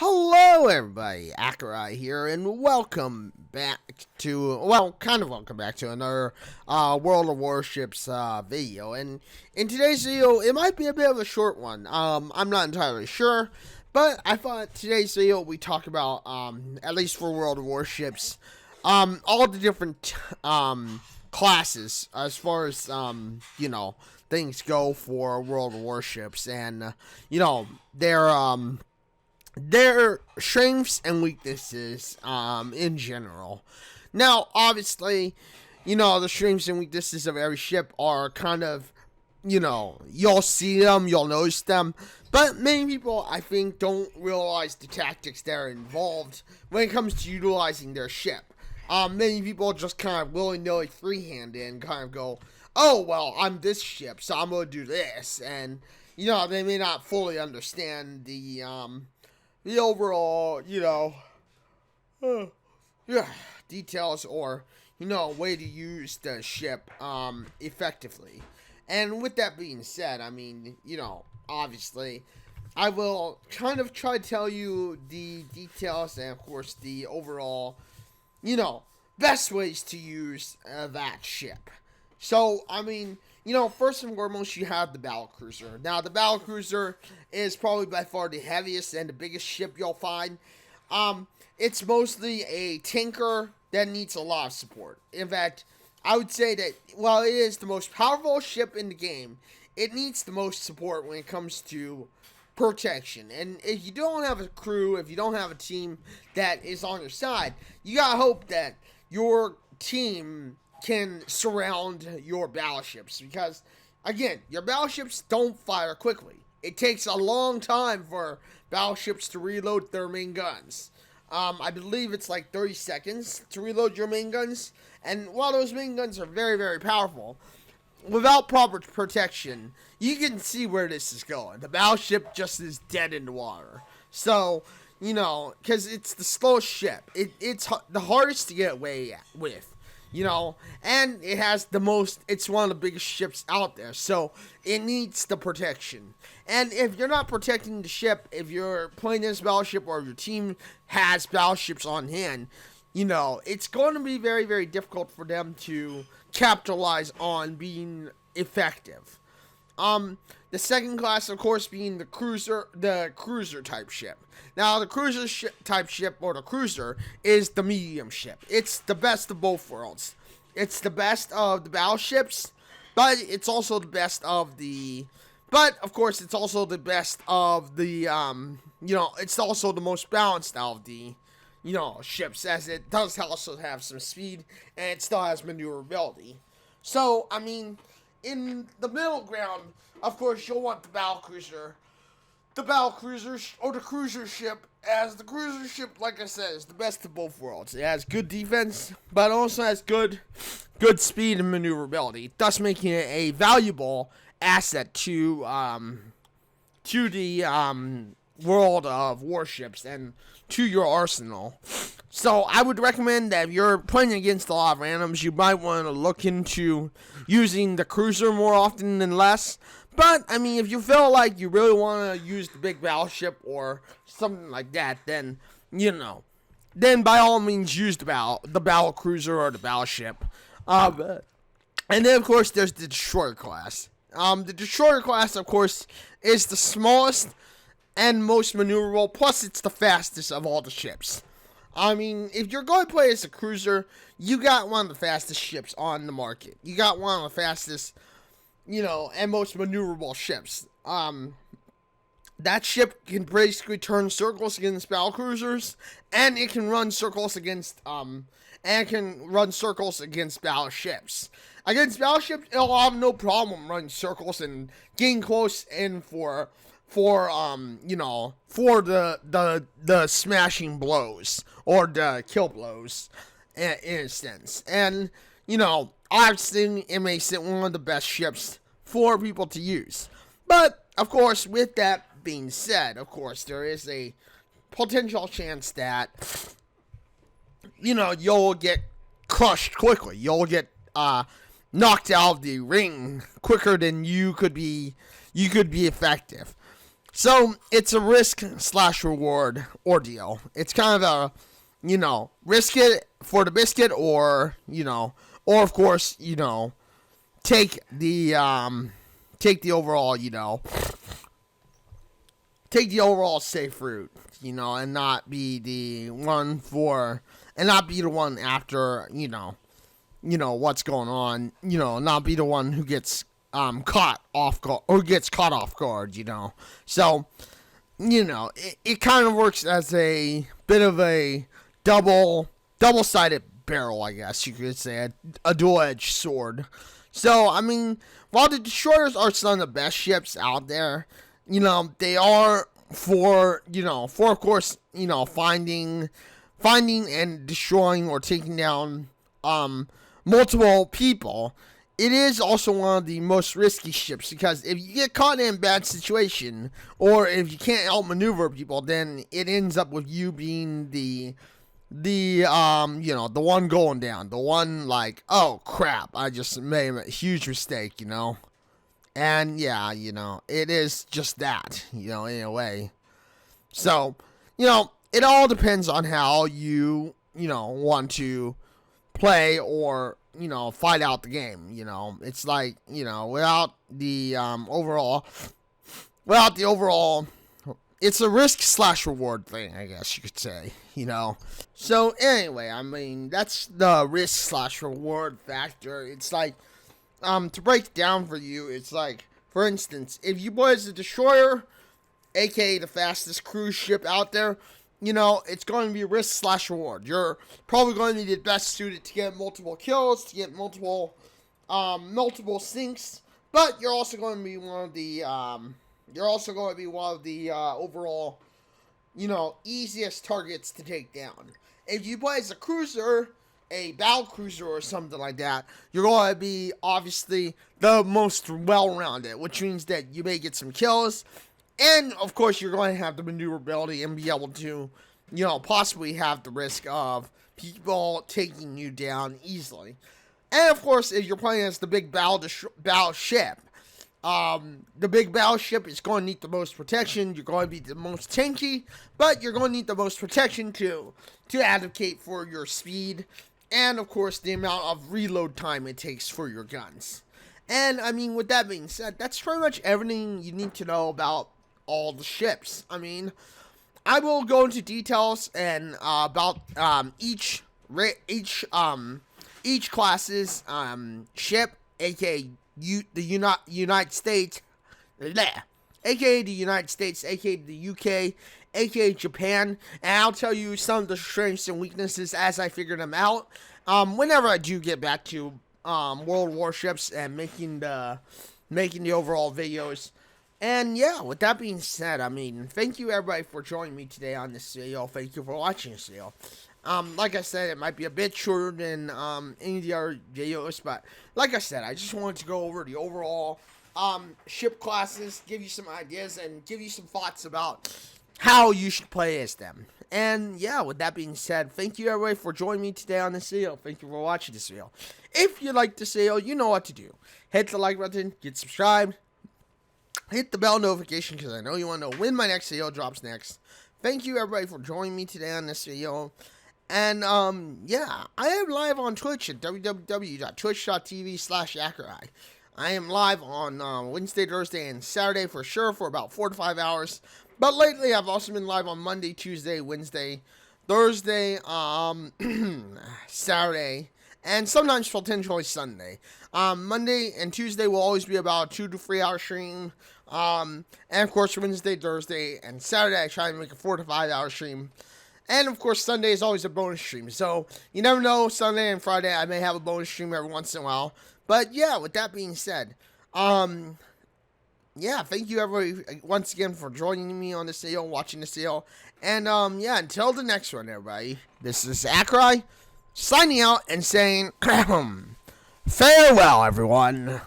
Hello everybody, Accureye here, and welcome back to, welcome back to another World of Warships video. And in today's video, it might be a bit of a short one. I'm not entirely sure, but I thought today's video we talk about, at least for World of Warships, all the different classes as far as, things go for World of Warships, and, their strengths and weaknesses in general. Now, obviously, the strengths and weaknesses of every ship are kind of, you'll see them, you'll notice them, but many people, I think, don't realize the tactics that are involved when it comes to utilizing their ship. Many people just kind of willy-nilly freehand it and kind of go, oh, well, I'm this ship, so I'm going to do this, and, they may not fully understand the overall, details or, way to use the ship, effectively. And with that being said, I mean, obviously, I will kind of try to tell you the details and, of course, the overall, best ways to use that ship. So, I mean, first and foremost, you have the battlecruiser. Now, the battlecruiser is probably by far the heaviest and the biggest ship you'll find. It's mostly a tanker that needs a lot of support. In fact, I would say that while it is the most powerful ship in the game, it needs the most support when it comes to protection. And if you don't have a crew, if you don't have a team that is on your side, you gotta hope that your team can surround your battleships, because again, your battleships don't fire quickly. It takes a long time for battleships to reload their main guns. I believe it's like 30 seconds to reload your main guns, and while those main guns are very, very powerful, without proper protection, you can see where this is going. The battleship just is dead in the water. So, because it's the slowest ship, it's the hardest to get away with. And it has it's one of the biggest ships out there, so it needs the protection. And if you're not protecting the ship, if you're playing this battleship or your team has battleships on hand, it's going to be very, very difficult for them to capitalize on being effective. The second class, of course, being the cruiser type ship. Now, the cruiser type ship, or the cruiser, is the medium ship. It's the best of both worlds. It's the best of the battleships, but it's also the best of the... But, of course, it's also the best of the, it's also the most balanced out of the, ships, as it does also have some speed, and it still has maneuverability. So, I mean, in the middle ground, of course, you'll want the battlecruiser. The battlecruiser, or the cruiser ship, as the cruiser ship, like I said, is the best of both worlds. It has good defense, but also has good speed and maneuverability, thus making it a valuable asset to the world of warships and to your arsenal. So I would recommend that if you're playing against a lot of randoms, you might want to look into using the cruiser more often than less. But, I mean, if you feel like you really want to use the big battleship or something like that, then, then by all means use the battle cruiser or the battleship. And then, of course, there's the destroyer class. The destroyer class, of course, is the smallest and most maneuverable, plus it's the fastest of all the ships. I mean, if you're going to play as a cruiser, you got one of the fastest ships on the market. You got one of the fastest, and most maneuverable ships. That ship can basically turn circles against battlecruisers, and it can run circles against, battleships. Against battleships, it'll have no problem running circles and getting close in for the smashing blows or the kill blows, in a sense. And, obviously, it makes it one of the best ships for people to use. But, of course, with that being said, of course, there is a potential chance that, you'll get crushed quickly. You'll get, knocked out of the ring quicker than you could be effective. So it's a risk slash reward ordeal. It's kind of a, risk it for the biscuit, or or of course, take the overall, take the overall safe route, and not be the one after, what's going on, not be the one who gets caught off guard, or gets caught off guard, So, it kind of works as a bit of a double-sided barrel, I guess you could say, a dual-edged sword. So, I mean, while the destroyers are some of the best ships out there, they are for of course, finding and destroying or taking down multiple people. It is also one of the most risky ships, because if you get caught in a bad situation, or if you can't outmaneuver people, then it ends up with you being the one going down, the one like, oh crap, I just made a huge mistake, and yeah, it is just that, in a way. So, it all depends on how you, want to play, or fight out the game. It's like, without the overall, it's a risk slash reward thing, I guess you could say. So anyway, I mean, that's the risk slash reward factor. It's like, to break it down for you, it's like, for instance, if you boys a destroyer, aka the fastest cruise ship out there, it's going to be risk slash reward. You're probably going to be the best suited to get multiple kills, to get multiple sinks, but you're also going to be one of the overall, easiest targets to take down. If you play as a cruiser, a battle cruiser or something like that, you're going to be obviously the most well-rounded, which means that you may get some kills. And, of course, you're going to have the maneuverability and be able to, possibly have the risk of people taking you down easily. And, of course, if you're playing as the big battleship, the big battleship is going to need the most protection. You're going to be the most tanky, but you're going to need the most protection to advocate for your speed. And, of course, the amount of reload time it takes for your guns. And, I mean, with that being said, that's pretty much everything you need to know about all the ships. I mean, I will go into details and about each class's ship, aka the United States, aka the United States, aka the UK, aka Japan, and I'll tell you some of the strengths and weaknesses as I figure them out. Whenever I do get back to World Warships and making the overall videos. And yeah, with that being said, I mean, thank you everybody for joining me today on this video. Thank you for watching this video. Like I said, it might be a bit shorter than any of the other videos, but like I said, I just wanted to go over the overall ship classes, give you some ideas, and give you some thoughts about how you should play as them. And yeah, with that being said, thank you everybody for joining me today on this video. Thank you for watching this video. If you like this video, you know what to do. Hit the like button, get subscribed, hit the bell notification, because I know you want to know when my next video drops next. Thank you everybody for joining me today on this video. And yeah, I am live on Twitch at www.twitch.tv/Accureye. I am live on Wednesday, Thursday, and Saturday for sure for about 4 to 5 hours. But lately, I've also been live on Monday, Tuesday, Wednesday, Thursday, Saturday, and sometimes potentially Sunday. Monday and Tuesday will always be about a 2 to 3 hour stream. And of course, Wednesday, Thursday, and Saturday, I try to make a 4 to 5 hour stream. And of course, Sunday is always a bonus stream. So you never know, Sunday and Friday, I may have a bonus stream every once in a while. But yeah, with that being said, yeah, thank you everybody once again for joining me on this video, watching this video. And yeah, until the next one, everybody, this is Accureye signing out and saying farewell, everyone.